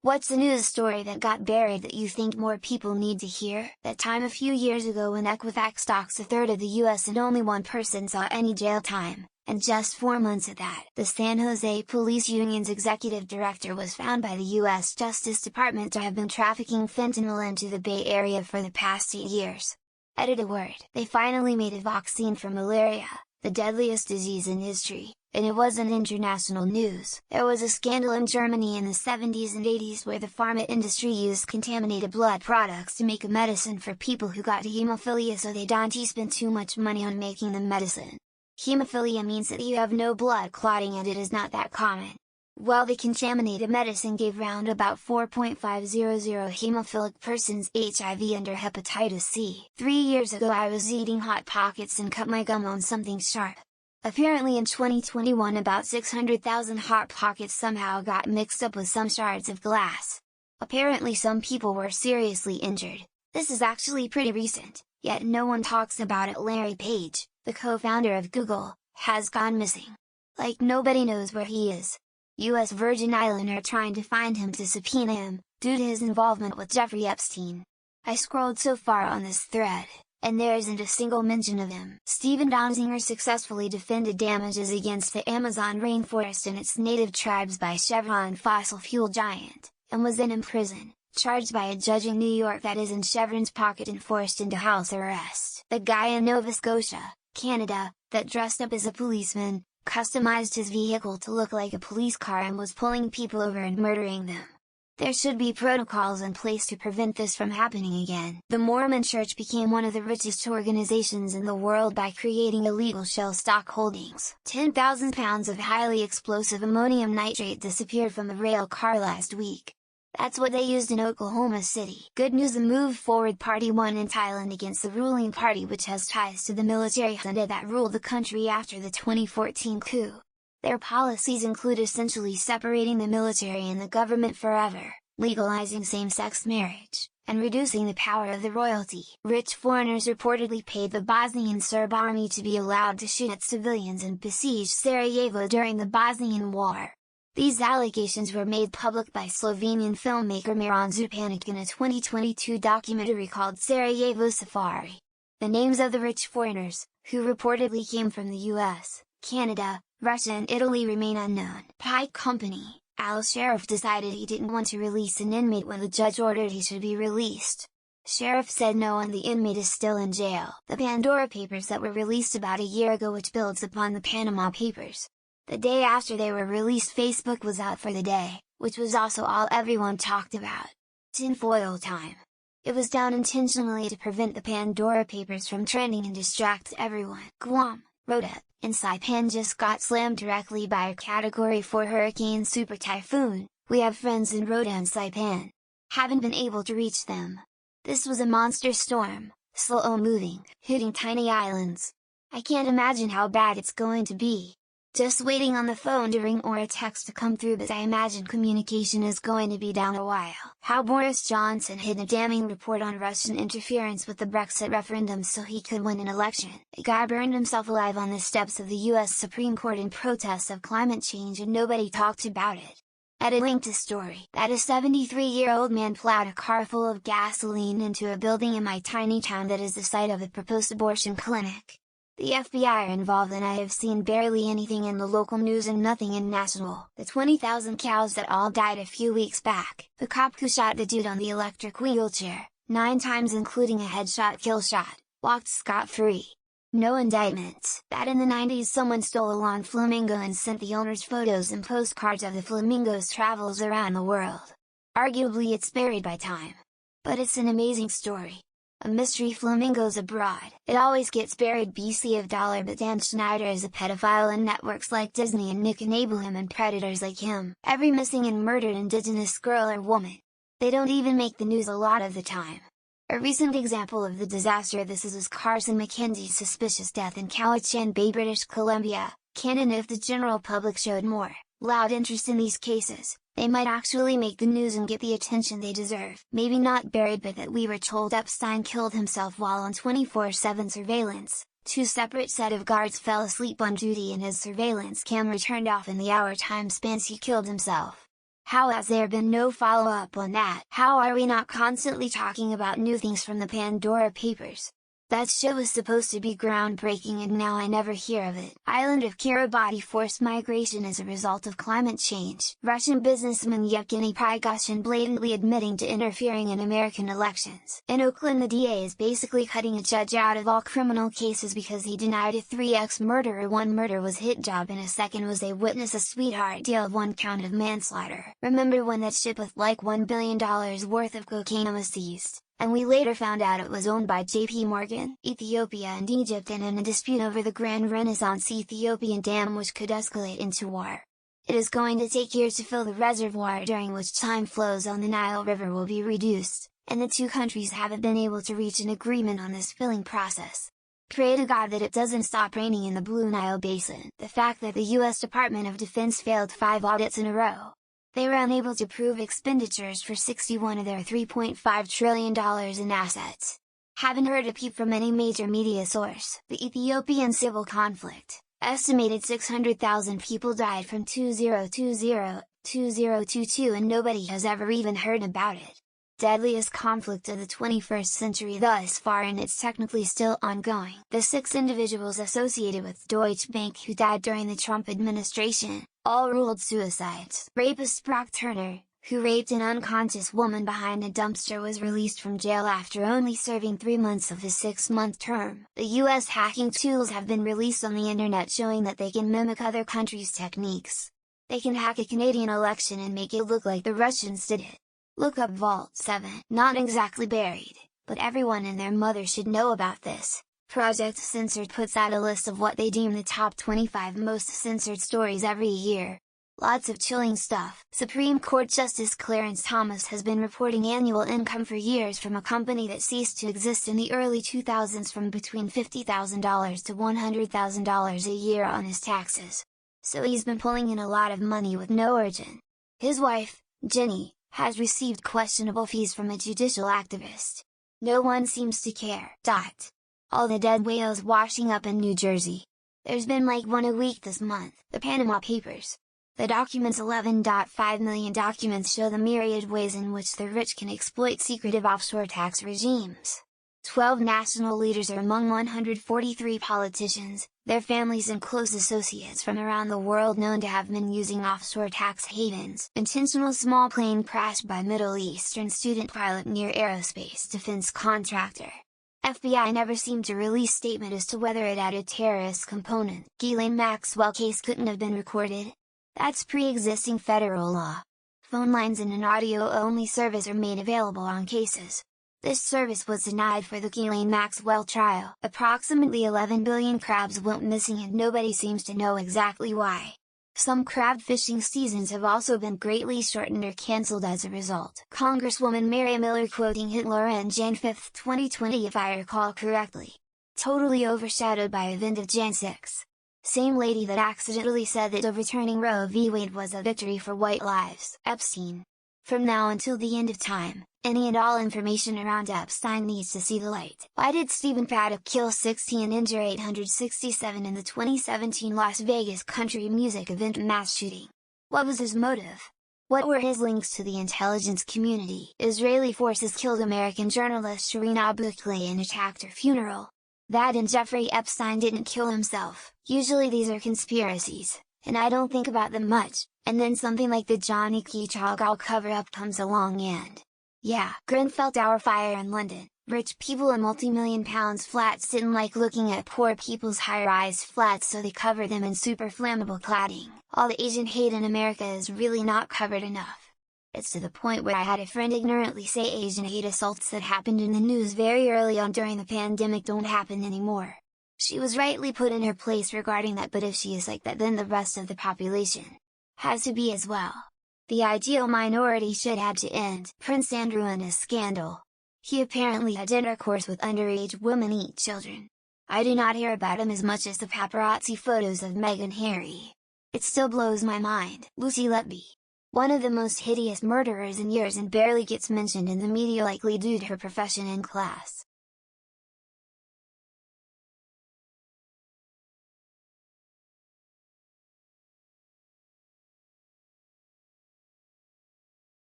What's a news story that got buried that you think more people need to hear? That time a few years ago when Equifax stalks a third of the US and only one person saw any jail time, and just 4 months of that, the San Jose Police Union's executive director was found by the US Justice Department to have been trafficking fentanyl into the Bay Area for the past 8 years. Edit a word. They finally made a vaccine for malaria, the deadliest disease in history. And it wasn't international news. There was a scandal in Germany in the 70s and 80s where the pharma industry used contaminated blood products to make a medicine for people who got hemophilia so they don't spend too much money on making the medicine. Hemophilia means that you have no blood clotting and it is not that common. Well, the contaminated medicine gave round about 4.500 hemophilic persons HIV under hepatitis C. 3 years ago I was eating Hot Pockets and cut my gum on something sharp. Apparently in 2021 about 600,000 Hot Pockets somehow got mixed up with some shards of glass. Apparently some people were seriously injured. This is actually pretty recent, yet no one talks about it. Larry Page, the co-founder of Google, has gone missing. Like nobody knows where he is. US Virgin Islands are trying to find him to subpoena him, due to his involvement with Jeffrey Epstein. I scrolled so far on this thread, and there isn't a single mention of him. Stephen Donziger successfully defended damages against the Amazon rainforest and its native tribes by Chevron fossil fuel giant, and was then in prison, charged by a judge in New York that is in Chevron's pocket and forced into house arrest. The guy in Nova Scotia, Canada, that dressed up as a policeman, customized his vehicle to look like a police car and was pulling people over and murdering them. There should be protocols in place to prevent this from happening again. The Mormon Church became one of the richest organizations in the world by creating illegal shell stock holdings. 10,000 pounds of highly explosive ammonium nitrate disappeared from a rail car last week. That's what they used in Oklahoma City. Good news, the Move Forward Party won in Thailand against the ruling party which has ties to the military junta that ruled the country after the 2014 coup. Their policies include essentially separating the military and the government forever, legalizing same-sex marriage, and reducing the power of the royalty. Rich foreigners reportedly paid the Bosnian Serb army to be allowed to shoot at civilians and besiege Sarajevo during the Bosnian War. These allegations were made public by Slovenian filmmaker Miran Zupanic in a 2022 documentary called Sarajevo Safari. The names of the rich foreigners, who reportedly came from the US, Canada, Russia and Italy remain unknown. Pike Company, Al Sharif decided he didn't want to release an inmate when the judge ordered he should be released. Sharif said no and the inmate is still in jail. The Pandora Papers that were released about a year ago, which builds upon the Panama Papers. The day after they were released, Facebook was out for the day, which was also all everyone talked about. Tinfoil time. It was done intentionally to prevent the Pandora Papers from trending and distract everyone. Guam, Rota, and Saipan just got slammed directly by a Category 4 hurricane super typhoon. We have friends in Rota and Saipan. Haven't been able to reach them. This was a monster storm, slow moving, hitting tiny islands. I can't imagine how bad it's going to be. Just waiting on the phone to ring or a text to come through, but I imagine communication is going to be down a while. How Boris Johnson hid a damning report on Russian interference with the Brexit referendum so he could win an election. A guy burned himself alive on the steps of the US Supreme Court in protest of climate change and nobody talked about it. Edit link to story. That a 73-year-old man plowed a car full of gasoline into a building in my tiny town that is the site of a proposed abortion clinic. The FBI are involved and I have seen barely anything in the local news and nothing in national. The 20,000 cows that all died a few weeks back. The cop who shot the dude on the electric wheelchair, 9 times including a headshot kill shot, walked scot-free. No indictments. That in the 90s someone stole a lawn flamingo and sent the owners photos and postcards of the flamingo's travels around the world. Arguably it's buried by time. But it's an amazing story. A mystery flamingo's abroad. It always gets buried. BC of dollar, but Dan Schneider is a pedophile and networks like Disney and Nick enable him and predators like him. Every missing and murdered Indigenous girl or woman. They don't even make the news a lot of the time. A recent example of the disaster this is Carson McKenzie's suspicious death in Cowichan Bay, British Columbia, Canada. If the general public showed more loud interest in these cases, they might actually make the news and get the attention they deserve. Maybe not buried, but that we were told Epstein killed himself while on 24/7 surveillance. 2 separate set of guards fell asleep on duty and his surveillance camera turned off in the hour time spans he killed himself. How has there been no follow-up on that? How are we not constantly talking about new things from the Pandora Papers? That show was supposed to be groundbreaking and now I never hear of it. Island of Kiribati forced migration as a result of climate change. Russian businessman Yevgeny Prigozhin blatantly admitting to interfering in American elections. In Oakland, the DA is basically cutting a judge out of all criminal cases because he denied a 3x murderer one murder was hit job and a second was a witness a sweetheart deal of one count of manslaughter. Remember when that ship with like $1 billion worth of cocaine was seized? And we later found out it was owned by JP Morgan, Ethiopia and Egypt and in a dispute over the Grand Renaissance Ethiopian Dam which could escalate into war. It is going to take years to fill the reservoir during which time flows on the Nile River will be reduced, and the two countries haven't been able to reach an agreement on this filling process. Pray to God that it doesn't stop raining in the Blue Nile Basin. The fact that the US Department of Defense failed 5 audits in a row. They were unable to prove expenditures for 61 of their $3.5 trillion in assets. Haven't heard a peep from any major media source. The Ethiopian civil conflict. Estimated 600,000 people died from 2020-2022 and nobody has ever even heard about it. Deadliest conflict of the 21st century thus far and it's technically still ongoing. The 6 individuals associated with Deutsche Bank who died during the Trump administration, all ruled suicides. Rapist Brock Turner, who raped an unconscious woman behind a dumpster was released from jail after only serving 3 months of his 6-month term. The US hacking tools have been released on the internet showing that they can mimic other countries' techniques. They can hack a Canadian election and make it look like the Russians did it. Look up Vault 7. Not exactly buried, but everyone and their mother should know about this. Project Censored puts out a list of what they deem the top 25 most censored stories every year. Lots of chilling stuff. Supreme Court Justice Clarence Thomas has been reporting annual income for years from a company that ceased to exist in the early 2000s from between $50,000 to $100,000 a year on his taxes. So he's been pulling in a lot of money with no origin. His wife, Jenny, has received questionable fees from a judicial activist. No one seems to care. All the dead whales washing up in New Jersey. There's been like one a week this month. The Panama Papers. The documents 11.5 million documents show the myriad ways in which the rich can exploit secretive offshore tax regimes. 12 national leaders are among 143 politicians, their families and close associates from around the world known to have been using offshore tax havens. Intentional small plane crash by Middle Eastern student pilot near aerospace defense contractor. FBI never seemed to release statement as to whether it had a terrorist component. Ghislaine Maxwell case couldn't have been recorded. That's pre-existing federal law. Phone lines and an audio-only service are made available on cases. This service was denied for the Ghislaine Maxwell trial. Approximately 11 billion crabs went missing and nobody seems to know exactly why. Some crab fishing seasons have also been greatly shortened or cancelled as a result. Congresswoman Mary Miller quoting Hitler on Jan 5, 2020 if I recall correctly. Totally overshadowed by event of Jan 6. Same lady that accidentally said that overturning Roe v. Wade was a victory for white lives. Epstein. From now until the end of time, any and all information around Epstein needs to see the light. Why did Stephen Paddock kill 60 and injure 867 in the 2017 Las Vegas country music event mass shooting? What was his motive? What were his links to the intelligence community? Israeli forces killed American journalist Shireen Abu Akleh and attacked her funeral. That and Jeffrey Epstein didn't kill himself. Usually these are conspiracies, and I don't think about them much, and then something like the Johnny Kechagal cover-up comes along and... yeah, Grenfell Tower fire in London. Rich people in multi-million pounds flats didn't like looking at poor people's high-rise flats so they cover them in super flammable cladding. All the Asian hate in America is really not covered enough. It's to the point where I had a friend ignorantly say Asian hate assaults that happened in the news very early on during the pandemic don't happen anymore. She was rightly put in her place regarding that, but if she is like that then the rest of the population has to be as well. The ideal minority should have to end. Prince Andrew and his scandal. He apparently had intercourse with underage women eat children. I do not hear about him as much as the paparazzi photos of Meghan and Harry. It still blows my mind. Lucy Letby. One of the most hideous murderers in years and barely gets mentioned in the media likely due to her profession and class.